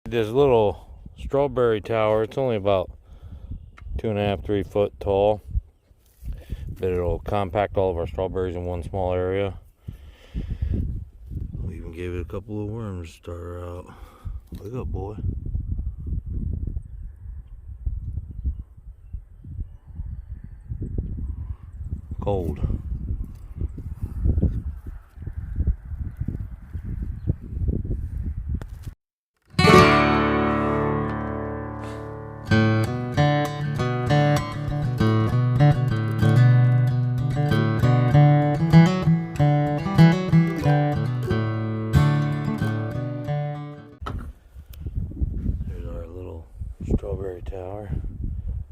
This little strawberry tower, it's only about 2.5, 3 foot tall, but it'll compact all of our strawberries in one small area. We even gave it a couple of worms to start her out. Wake up, boy. Cold. Strawberry tower,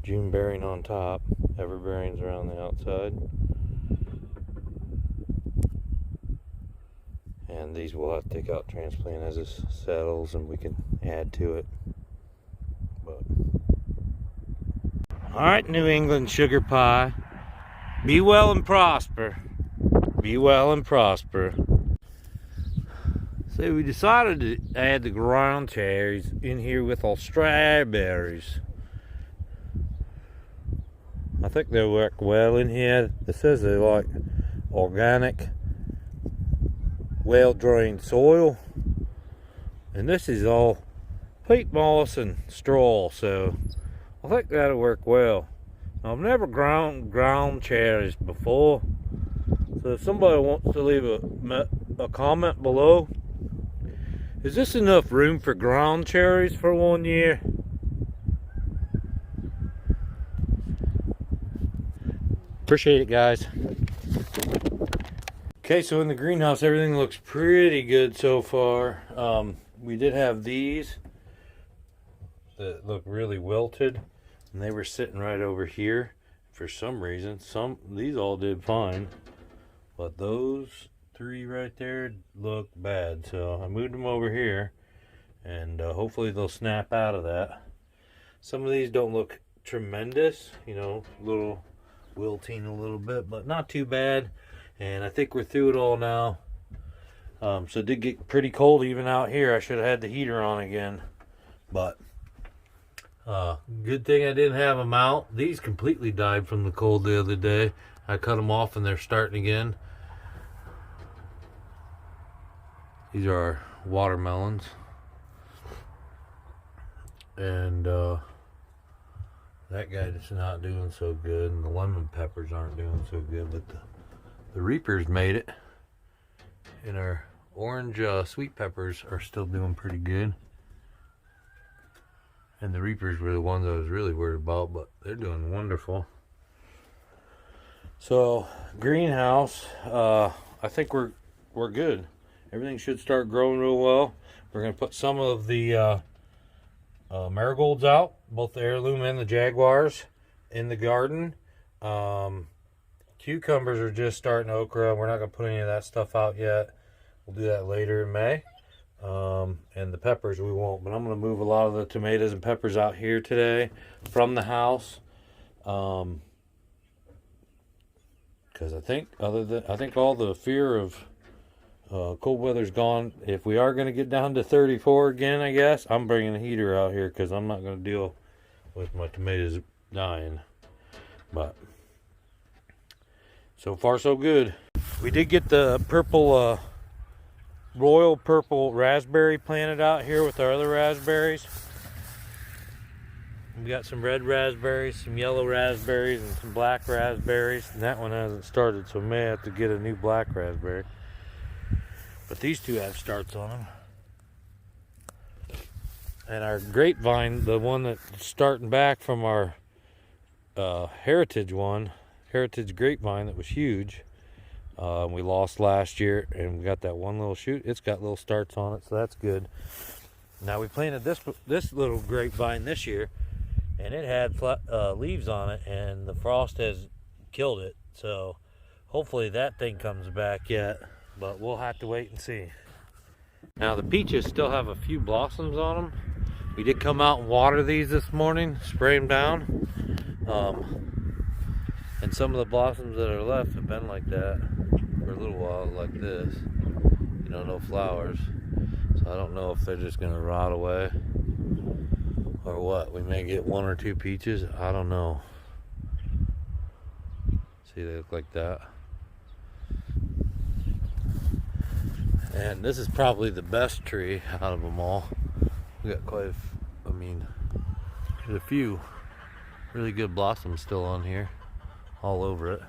June bearing on top, everbearings around the outside, and these we'll have to take out, transplant as it settles, and we can add to it. But all right, New England sugar pie, be well and prosper. Be well and prosper. So we decided to add the ground cherries in here with our strawberries. I think they work well in here. It says they like organic, well-drained soil. And this is all peat moss and straw, so I think that'll work well. Now, I've never ground cherries before, so if somebody wants to leave a comment below, is this enough room for ground cherries for 1 year? Appreciate it, guys. Okay, so in the greenhouse, everything looks pretty good so far. We did have these that look really wilted, and they were sitting right over here. For some reason, these all did fine, but those 3 right there look bad, so I moved them over here, and hopefully they'll snap out of that. Some of these don't look tremendous, you know, little wilting a little bit, but not too bad. And I think we're through it all now. So it did get pretty cold even out here. I should have had the heater on again, but good thing I didn't have them out. These completely died from the cold the other day. I cut them off and they're starting again. These are our watermelons, and that guy is not doing so good, and the lemon peppers aren't doing so good, but the reapers made it, and our orange sweet peppers are still doing pretty good, and the reapers were the ones I was really worried about, but they're doing wonderful. So greenhouse, I think we're good. Everything should start growing real well. We're going to put some of the marigolds out, both the heirloom and the jaguars, in the garden. Cucumbers are just starting okra. We're not going to put any of that stuff out yet. We'll do that later in May. And the peppers we won't, but I'm going to move a lot of the tomatoes and peppers out here today from the house. Because I think all the fear of cold weather's gone. If we are going to get down to 34 again, I guess I'm bringing a heater out here, because I'm not going to deal with my tomatoes dying. But so far so good. We did get the purple royal purple raspberry planted out here with our other raspberries. We got some red raspberries, some yellow raspberries, and some black raspberries, and that one hasn't started, so we may have to get a new black raspberry. But these two have starts on them. And our grapevine, the one that's starting back from our heritage grapevine that was huge, we lost last year, and we got that one little shoot. It's got little starts on it, so that's good. Now we planted this little grapevine this year, and it had leaves on it, and the frost has killed it. So hopefully that thing comes back yet. But we'll have to wait and see. Now the peaches still have a few blossoms on them. We did come out and water these this morning, spray them down. And some of the blossoms that are left have been like that for a little while, like this. You know, no flowers. So I don't know if they're just gonna rot away. what, we may get 1 or 2 peaches. I don't know. See, they look like that. And this is probably the best tree out of them all. We got quite a, there's a few really good blossoms still on here, all over it.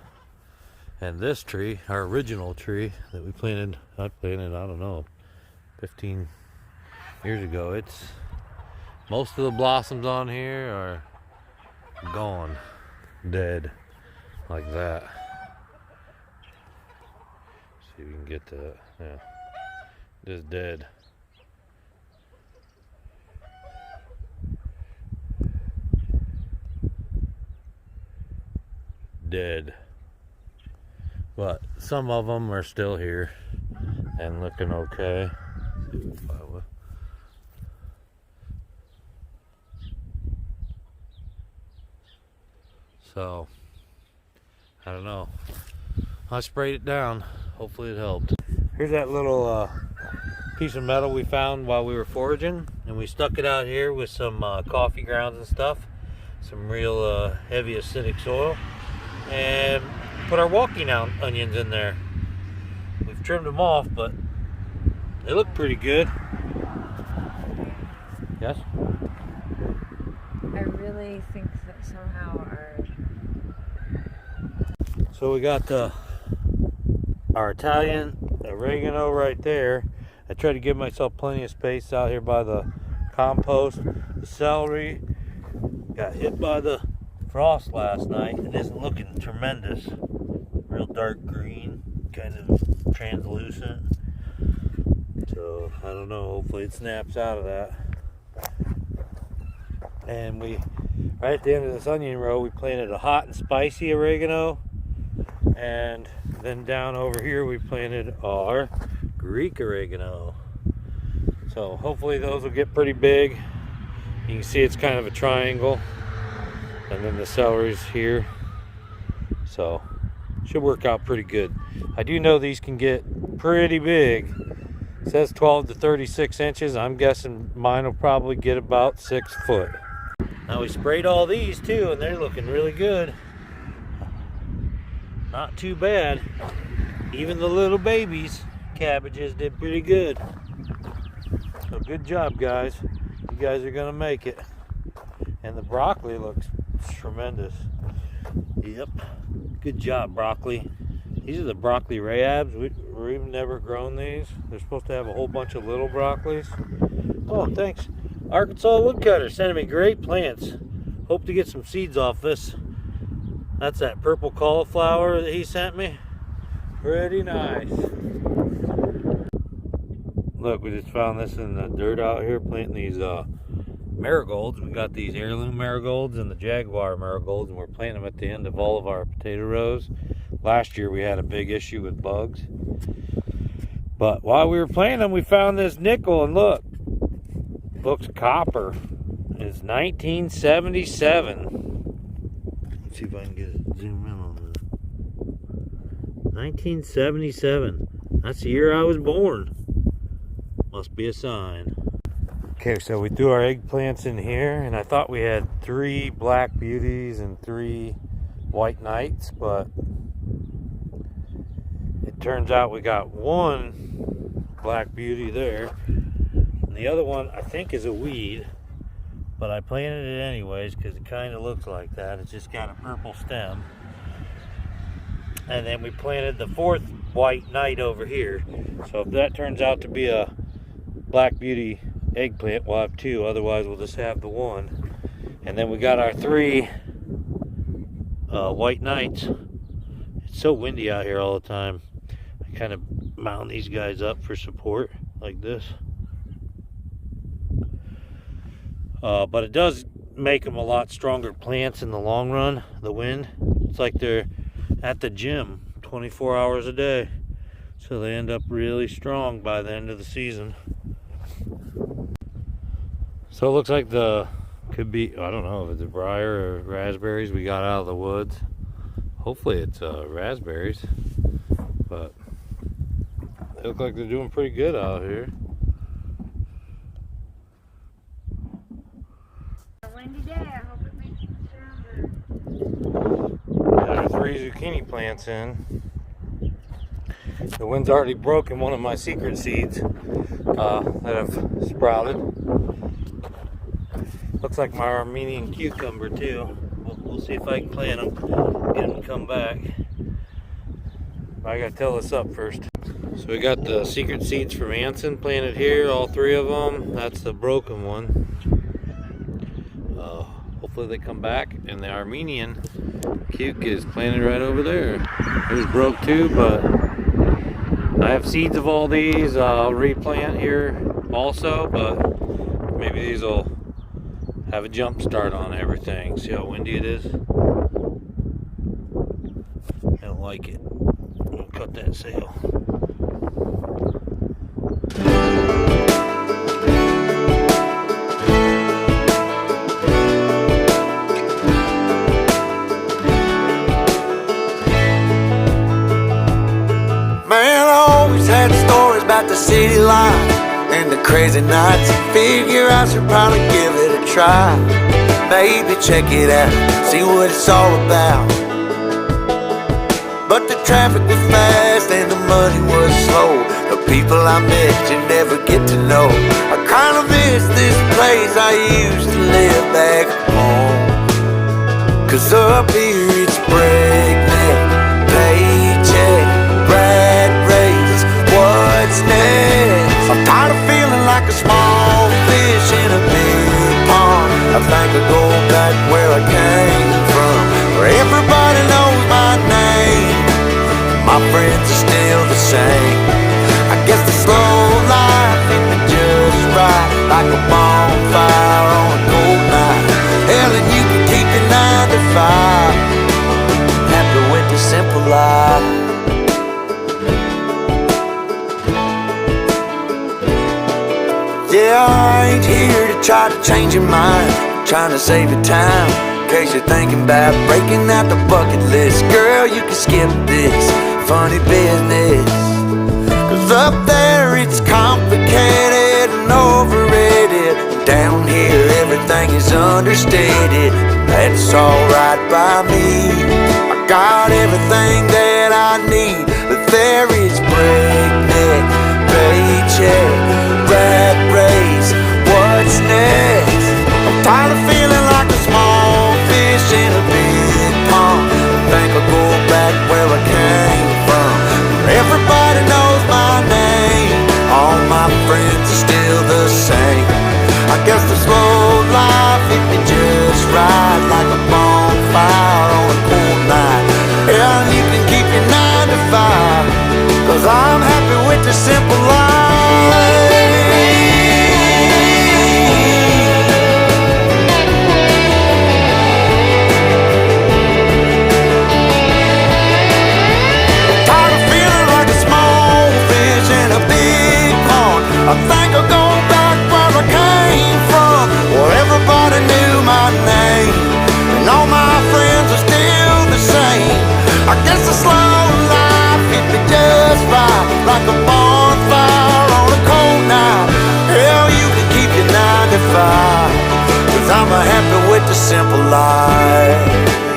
And this tree, our original tree that we planted, I don't know, 15 years ago, most of the blossoms on here are gone, dead, like that. See if we can get that, yeah, just dead. Dead. But some of them are still here and looking okay. So, I don't know. I sprayed it down. Hopefully it helped. Here's that little piece of metal we found while we were foraging, and we stuck it out here with some coffee grounds and stuff, some real heavy acidic soil, and put our walking onions in there. We've trimmed them off, but they look pretty good. Yes? I really think that somehow our... So we got our Italian oregano right there. I tried to give myself plenty of space out here by the compost. The celery got hit by the frost last night and isn't looking tremendous. Real dark green, kind of translucent. So I don't know, hopefully it snaps out of that. And we, right at the end of this onion row, we planted a hot and spicy oregano. And then down over here we planted our Greek oregano. So hopefully those will get pretty big. You can see it's kind of a triangle. And then the celery's here. So should work out pretty good. I do know these can get pretty big. It says 12 to 36 inches. I'm guessing mine will probably get about 6 foot. Now we sprayed all these too, and they're looking really good. Not too bad. Even the little babies cabbages did pretty good. So good job, guys. You guys are gonna make it. And the broccoli looks tremendous. Yep. Good job, broccoli. These are the broccoli rayabs. We've never grown these. They're supposed to have a whole bunch of little broccolis. Oh, thanks. Arkansas woodcutter sending me great plants. Hope to get some seeds off this. That's that purple cauliflower that he sent me. Pretty nice. Look, we just found this in the dirt out here, planting these marigolds. We got these heirloom marigolds and the jaguar marigolds, and we're planting them at the end of all of our potato rows. Last year we had a big issue with bugs. But while we were planting them, we found this nickel, and look, looks copper. It's 1977. Let's see if I can get it, zoom in on this. 1977. That's the year I was born. Must be a sign. Okay, so we threw our eggplants in here, and I thought we had 3 black beauties and 3 white knights, but it turns out we got 1 black beauty there, and the other one I think is a weed, but I planted it anyways because it kind of looks like that. It's just got a purple stem. And then we planted the 4th white knight over here. So if that turns out to be a black beauty eggplant, we'll have 2, otherwise we'll just have the 1. And then we got our 3 white knights. It's so windy out here all the time. I kind of mount these guys up for support like this. But it does make them a lot stronger plants in the long run, the wind. It's like they're at the gym 24 hours a day. So they end up really strong by the end of the season. So it looks like could be, I don't know if it's a briar or raspberries we got out of the woods. Hopefully it's raspberries. But they look like they're doing pretty good out here. windy day. I hope it makes it stronger. Got our 3 zucchini plants in. The wind's already broken one of my secret seeds that have sprouted. Looks like my Armenian cucumber too. We'll see if I can plant them, get them to come back. I gotta till this up first. So we got the secret seeds from Anson planted here, all 3 of them. That's the broken one. Hopefully they come back. And the Armenian cuc is planted right over there. It was broke too, but I have seeds of all these. I'll replant here also, but maybe these will have a jump start on everything. See how windy it is? I don't like it. We'll cut that sail. Man, I always had stories about the city life and the crazy nights. Figure I should probably give it a try. Maybe check it out, see what it's all about. But the traffic was fast and the money was slow. The people I met you never get to know. I kinda miss this place I used to live back home. Cause up here it's breakneck, paycheck, rat race, what's next? I'm tired of feeling like a small fish in a big pond. I think I'll go back where I came from, where everybody knows my name. My friends are still the same. I guess the slow life hit me just right, like a bonfire on a cold night. Hell, and you can keep your 9 to 5. Happy with the simple life. Yeah, I ain't here to try to change your mind, trying to save your time. In case you're thinking about breaking out the bucket list, girl, you can skip this funny business. Cause up there it's complicated and overrated. Down here everything is understated. That's alright by me. I got everything that I need, but there is breakneck, paycheck, rat race, what's next? I'm tired of feeling like a small fish in a big pond. I think I'll go back where I came from, where everybody knows my name. All my friends are still the same. I guess the slow life hit me just right, like a bonfire on a cool night. Yeah, you can keep your 9 to 5, cause I'm happy with the simple life. Tired of feeling like a small fish in a big pond. I think I'll go back where I came from, where everybody knew my name, and all my friends are still the same. I guess the slow life hit me just right, like a bonfire on a cold night. Hell, you can keep your 9 to 5, cause I'm happy with the simple life.